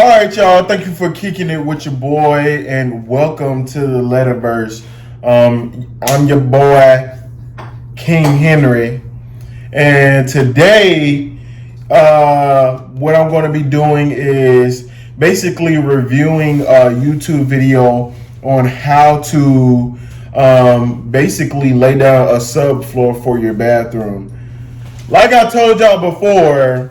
All right, y'all. Thank you for kicking it with your boy, and welcome to the Letterverse. I'm your boy, King Henry, and today, what I'm going to be doing is basically reviewing a YouTube video on how to basically lay down a subfloor for your bathroom. Like I told y'all before,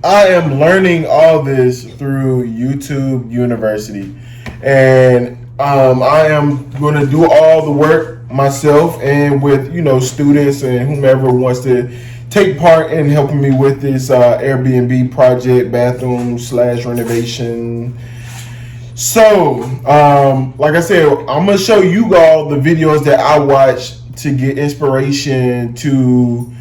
I am learning all this through YouTube University, and I am going to do all the work myself, and with students and whomever wants to take part in helping me with this Airbnb project, bathroom / renovation. So, like I said, I'm gonna show you all the videos that I watch to get inspiration to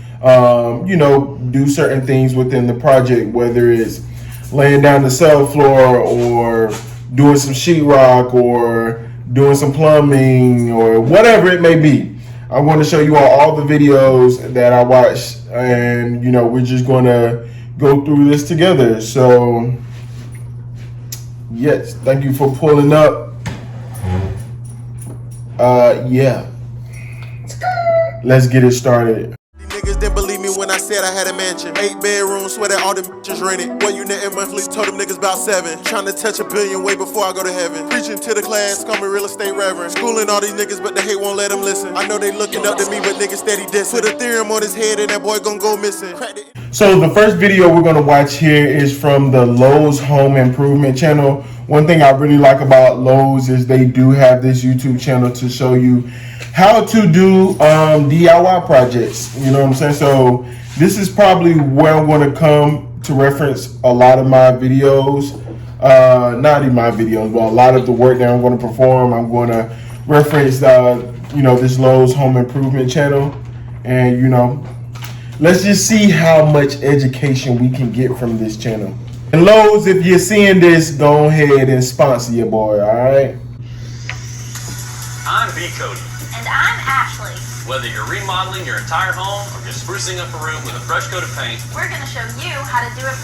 do certain things within the project, whether it's laying down the subfloor or doing some sheetrock or doing some plumbing or whatever it may be. I'm going to show you all the videos that I watch, and we're just going to go through this together. So yes, thank you for pulling up. Yeah, let's get it started. Niggas didn't believe me when I said I had a mansion. 8 bedrooms, swear that all them bitches rented. What you netting monthly, told them niggas about 7. Trying to touch $1 billion way before I go to heaven. Preaching to the class, call me real estate reverend. Schooling all these niggas, but the hate won't let them listen. I know they looking up to me, but niggas steady dissing. Put a theorem on his head and that boy gon' go missing. So the first video we're gonna watch here is from the Lowe's Home Improvement channel. One thing I really like about Lowe's is they do have this YouTube channel to show you how to do DIY projects. You know what I'm saying? So this is probably where I'm going to come to reference a lot of my videos. Not even my videos, but a lot of the work that I'm going to perform. I'm going to reference this Lowe's Home Improvement channel, and let's just see how much education we can get from this channel. And Lowe's, if you're seeing this, go ahead and sponsor your boy. All right. I'm B. Cody. And I'm Ashley. Whether you're remodeling your entire home or just sprucing up a room with a fresh coat of paint, we're going to show you how to do it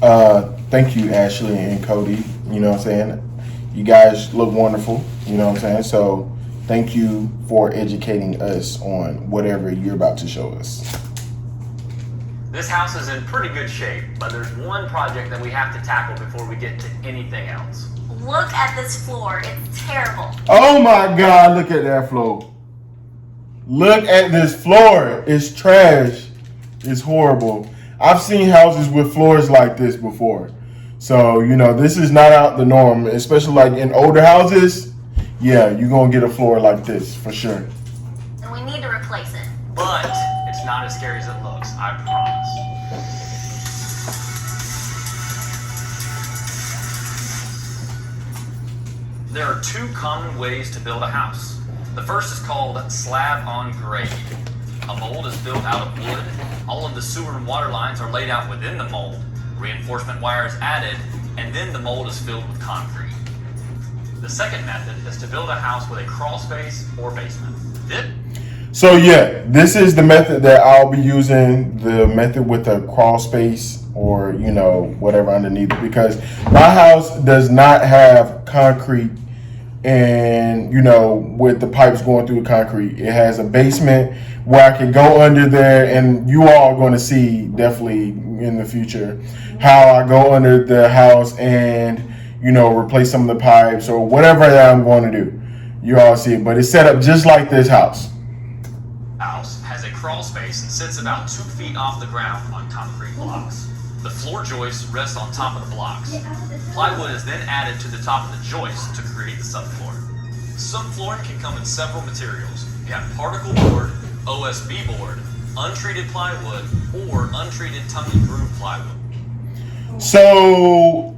right. Thank you, Ashley and Cody. You know what I'm saying? You guys look wonderful. You know what I'm saying? So thank you for educating us on whatever you're about to show us. this house is in pretty good shape, but there's one project that we have to tackle before we get to anything else. Look at this floor. It's terrible. Oh my God, look at that floor. Look at this floor. It's trash. It's horrible. I've seen houses with floors like this before. So, this is not out the norm, especially like in older houses. Yeah, you're going to get a floor like this for sure. And we need to replace it. But it's not as scary as it looks, I promise. There are two common ways to build a house. The first is called slab on grade. A mold is built out of wood. All of the sewer and water lines are laid out within the mold. Reinforcement wire is added, and then the mold is filled with concrete. The second method is to build a house with a crawl space or basement. So yeah, this is the method that I'll be using, the method with a crawl space or, whatever underneath, because my house does not have concrete and, with the pipes going through the concrete. It has a basement where I can go under there, and you all are going to see definitely in the future how I go under the house and, replace some of the pipes or whatever that I'm going to do. You all see it, but it's set up just like this house. House has a crawl space and sits about 2 feet off the ground on concrete blocks. The floor joists rest on top of the blocks. Plywood is then added to the top of the joist to create the subfloor. Subflooring can come in several materials. You have particle board, OSB board, untreated plywood, or untreated tongue and groove plywood. So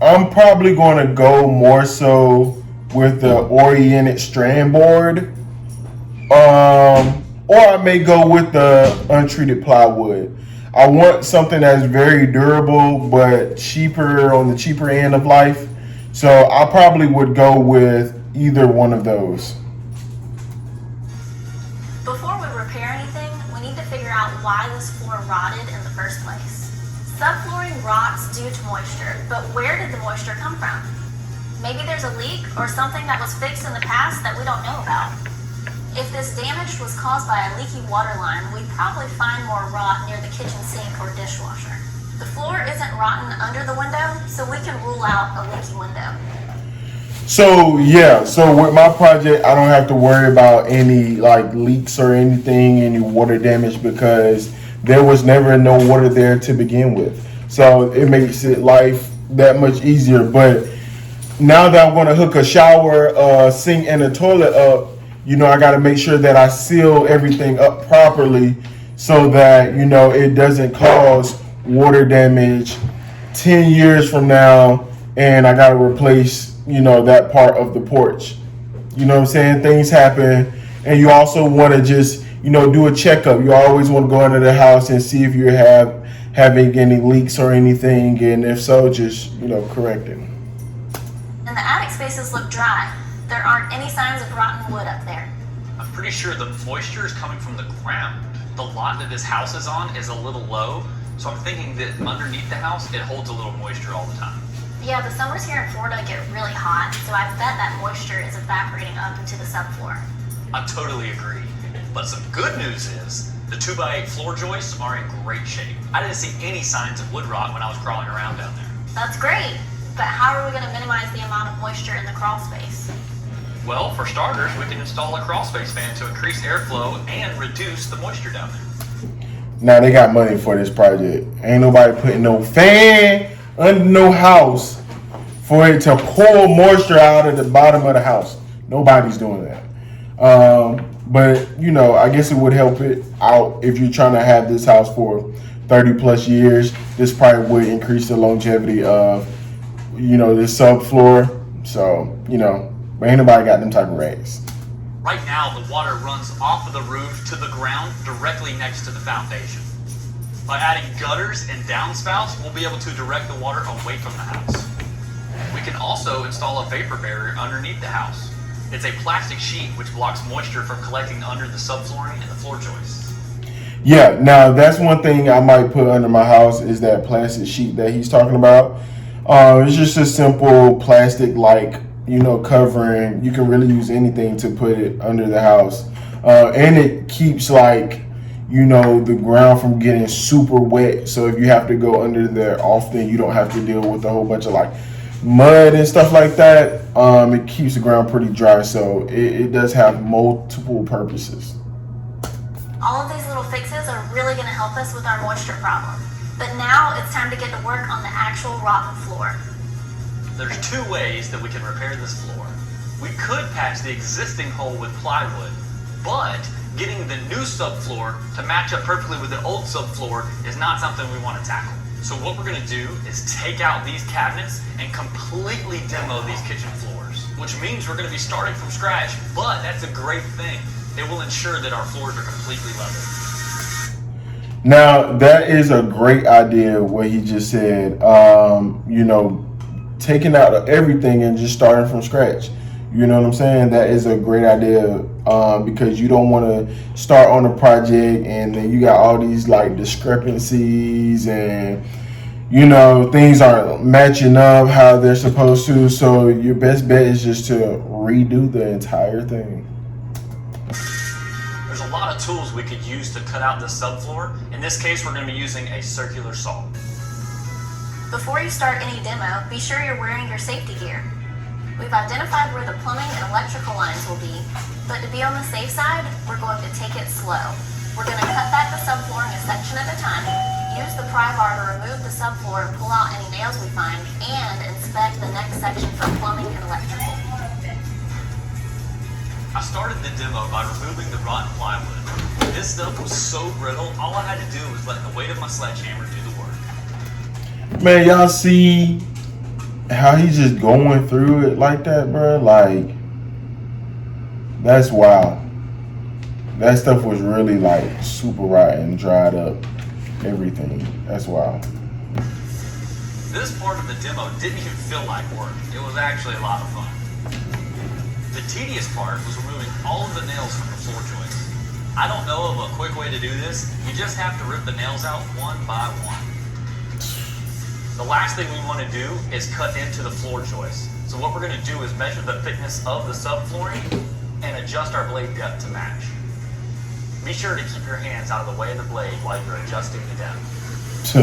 I'm probably going to go more so with the oriented strand board, or I may go with the untreated plywood. I want something that's very durable but cheaper, on the cheaper end of life. So I probably would go with either one of those. Before we repair anything, we need to figure out why this floor rotted in the first place. Subflooring rots due to moisture, but where did the moisture come from? Maybe there's a leak or something that was fixed in the past that we don't know about. If this damage was caused by a leaky water line, we'd probably find more rot near the kitchen sink or dishwasher. The floor isn't rotten under the window, so we can rule out a leaky window. So yeah, so with my project, I don't have to worry about any like leaks or anything, any water damage, because there was never no water there to begin with. So it makes it life that much easier. But now that I'm going to hook a shower, sink, and a toilet up, you know, I got to make sure that I seal everything up properly so that, you know, it doesn't cause water damage 10 years from now, and I got to replace, you know, that part of the porch. You know what I'm saying? Things happen, and you also want to just, you know, do a checkup. You always want to go into the house and see if you're having any leaks or anything, and if so, just, you know, correct it. And the attic spaces look dry. There aren't any signs of rotten wood up there. I'm pretty sure the moisture is coming from the ground. The lot that this house is on is a little low, so I'm thinking that underneath the house, it holds a little moisture all the time. Yeah, the summers here in Florida get really hot, so I bet that moisture is evaporating up into the subfloor. I totally agree. But some good news is, the 2x8 floor joists are in great shape. I didn't see any signs of wood rot when I was crawling around down there. That's great, but how are we going to minimize the amount of moisture in the crawl space? Well, for starters, we can install a crawl space fan to increase airflow and reduce the moisture down there. Now they got money for this project. Ain't nobody putting no fan under no house for it to pull moisture out of the bottom of the house. Nobody's doing that. But, you know, I guess it would help it out if you're trying to have this house for 30 plus years. This probably would increase the longevity of, you know, this subfloor. So, you know, but ain't nobody got them type of rags. Right now, the water runs off of the roof to the ground directly next to the foundation. By adding gutters and downspouts, we'll be able to direct the water away from the house. We can also install a vapor barrier underneath the house. It's a plastic sheet which blocks moisture from collecting under the subflooring and the floor joists. Yeah, now that's one thing I might put under my house is that plastic sheet that he's talking about. It's just a simple plastic, like, you know, covering. You can really use anything to put it under the house. And it keeps, like, you know, the ground from getting super wet. So if you have to go under there often, you don't have to deal with a whole bunch of, like, mud and stuff like that. It keeps the ground pretty dry, so it does have multiple purposes. All of these little fixes are really going to help us with our moisture problem. But now it's time to get to work on the actual rotten floor. There's two ways that we can repair this floor. We could patch the existing hole with plywood, but getting the new subfloor to match up perfectly with the old subfloor is not something we want to tackle. So what we're going to do is take out these cabinets and completely demo these kitchen floors, which means we're going to be starting from scratch, but that's a great thing. It will ensure that our floors are completely level. Now, that is a great idea, what he just said. You know, taking out everything and just starting from scratch. You know what I'm saying? That is a great idea, because you don't want to start on a project and then you got all these like discrepancies and, you know, things aren't matching up how they're supposed to. So your best bet is just to redo the entire thing. There's a lot of tools we could use to cut out the subfloor. In this case, we're going to be using a circular saw. Before you start any demo, be sure you're wearing your safety gear. We've identified where the plumbing and electrical lines will be, but to be on the safe side, we're going to take it slow. We're going to cut back the subflooring a section at a time, use the pry bar to remove the subfloor and pull out any nails we find, and inspect the next section for plumbing and electrical. I started the demo by removing the rotten plywood. This stuff was so brittle, all I had to do was let the weight of my sledgehammer do the work. Man, y'all see how he's just going through it like that, bro? Like, that's wild. That stuff was really like super rotten, dried up, everything. That's wild. This part of the demo didn't even feel like work. It was actually a lot of fun. The tedious part was removing all of the nails from the floor joists. I don't know of a quick way to do this. You just have to rip the nails out one by one. The last thing we want to do is cut into the floor joist. So what we're going to do is measure the thickness of the subflooring and adjust our blade depth to match. Be sure to keep your hands out of the way of the blade while you're adjusting the depth.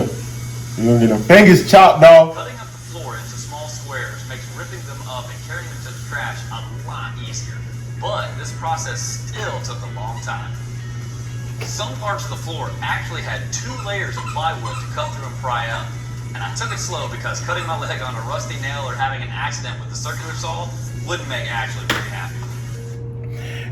You're gonna get them fingers chopped off. Cutting up the floor into small squares makes ripping them up and carrying them to the trash a lot easier. But this process still took a long time. Some parts of the floor actually had 2 layers of plywood to cut through and pry up. And I took it slow because cutting my leg on a rusty nail or having an accident with the circular saw wouldn't make Ashley very happy.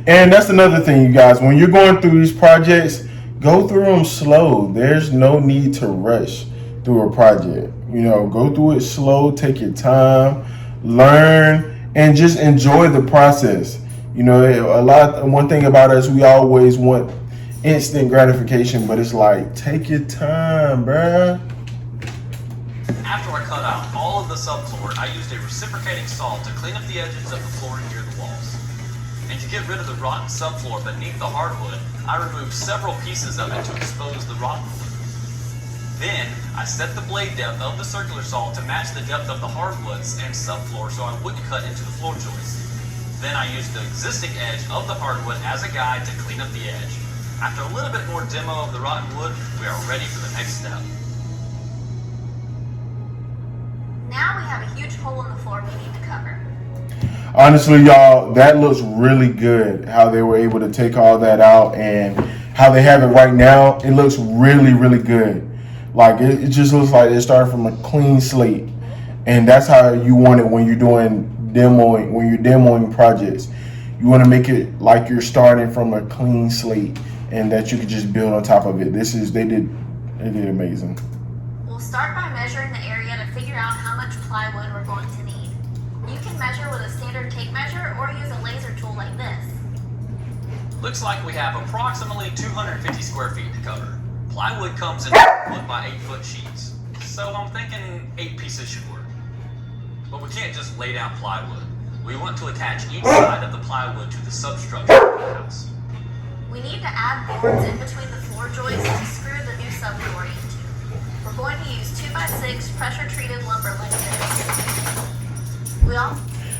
And that's another thing, you guys. When you're going through these projects, go through them slow. There's no need to rush through a project. You know, go through it slow, take your time, learn, and just enjoy the process. You know, one thing about us, we always want instant gratification, but it's like, take your time, bruh. After I cut out all of the subfloor, I used a reciprocating saw to clean up the edges of the flooring near the walls. And to get rid of the rotten subfloor beneath the hardwood, I removed several pieces of it to expose the rotten wood. Then, I set the blade depth of the circular saw to match the depth of the hardwoods and subfloor so I wouldn't cut into the floor joist. Then I used the existing edge of the hardwood as a guide to clean up the edge. After a little bit more demo of the rotten wood, we are ready for the next step. Now we have a huge hole in the floor we need to cover. Honestly, y'all, that looks really good, how they were able to take all that out and how they have it right now. It looks really, really good. Like, it just looks like it started from a clean slate. And that's how you want it when you're doing demoing projects. You want to make it like you're starting from a clean slate and that you can just build on top of it. They did amazing. We'll start by measuring the area to figure out how much plywood we're going to need. You can measure with a standard tape measure or use a laser tool like this. Looks like we have approximately 250 square feet to cover. Plywood comes in 4-foot by 8-foot sheets, so I'm thinking 8 pieces should work. But we can't just lay down plywood. We want to attach each side of the plywood to the substructure of the house. We need to add boards in between the floor joists to screw the new subflooring into. We're going to use 2x6 pressure-treated lumber like this.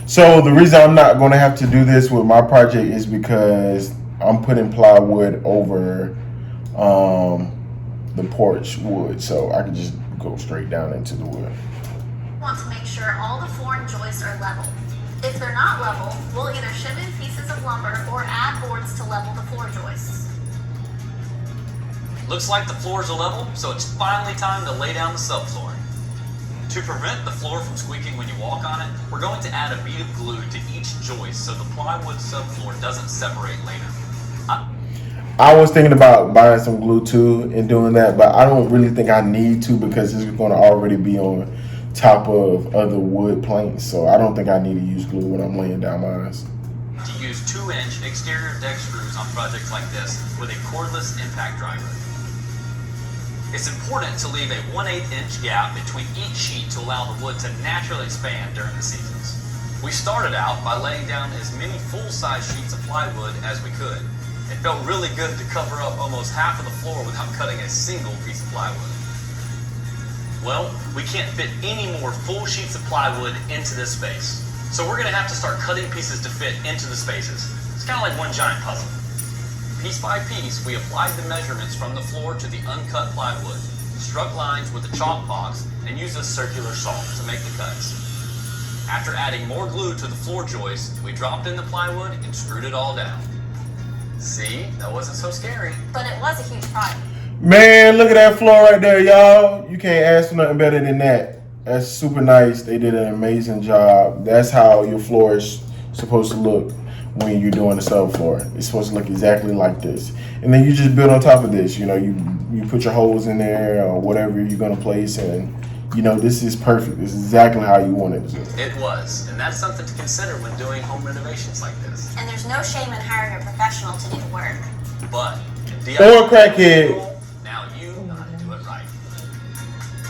So the reason I'm not going to have to do this with my project is because I'm putting plywood over the porch wood, so I can just go straight down into the wood. We want to make sure all the flooring joists are level. If they're not level, we'll either shim in pieces of lumber or add boards to level the floor joists. Looks like the floors are level, so it's finally time to lay down the subflooring. To prevent the floor from squeaking when you walk on it, we're going to add a bead of glue to each joist so the plywood subfloor doesn't separate later. I was thinking about buying some glue too and doing that, but I don't really think I need to because it's going to already be on top of other wood planks, so I don't think I need to use glue when I'm laying down mine. To use 2-inch exterior deck screws on projects like this with a cordless impact driver. It's important to leave a 1/8-inch gap between each sheet to allow the wood to naturally expand during the seasons. We started out by laying down as many full-size sheets of plywood as we could. It felt really good to cover up almost half of the floor without cutting a single piece of plywood. Well, we can't fit any more full sheets of plywood into this space. So we're gonna have to start cutting pieces to fit into the spaces. It's kind of like one giant puzzle. Piece by piece, we applied the measurements from the floor to the uncut plywood, struck lines with a chalk box, and used a circular saw to make the cuts. After adding more glue to the floor joist, we dropped in the plywood and screwed it all down. See, that wasn't so scary. But it was a huge project. Man, look at that floor right there, y'all. You can't ask for nothing better than that. That's super nice. They did an amazing job. That's how your floor is supposed to look when you're doing the subfloor. It's supposed to look exactly like this. And then you just build on top of this. You know, you put your holes in there or whatever you're going to place, and you know, this is perfect. This is exactly how you want it to be. It was, and that's something to consider when doing home renovations like this. And there's no shame in hiring a professional to do the work. But, or a crackhead. Now you know how to do it right.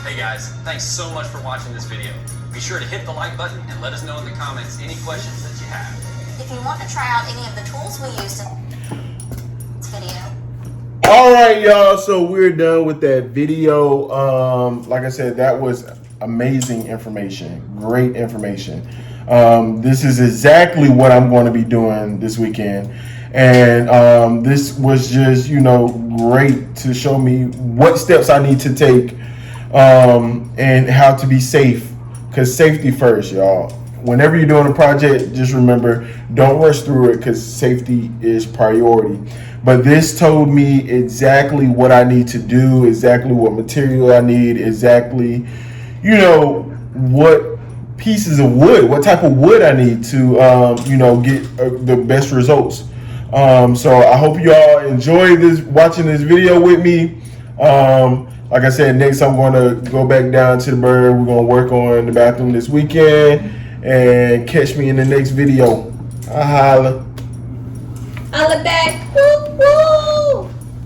Hey guys, thanks so much for watching this video. Be sure to hit the like button and let us know in the comments any questions that you have. If you want to try out any of the tools we used in this video, All right, y'all. So we're done with that video. Like I said, that was amazing information. Great information. This is exactly what I'm going to be doing this weekend. And this was just, great to show me what steps I need to take and how to be safe. Because safety first, y'all. Whenever you're doing a project, just remember, don't rush through it because safety is priority. But this told me exactly what I need to do, exactly what material I need, exactly, what pieces of wood, what type of wood I need to, get the best results. So I hope you all enjoy watching this video with me. Like I said, next I'm going to go back down to the bird. We're going to work on the bathroom this weekend. And catch me in the next video. Holla. Holla back. Woo.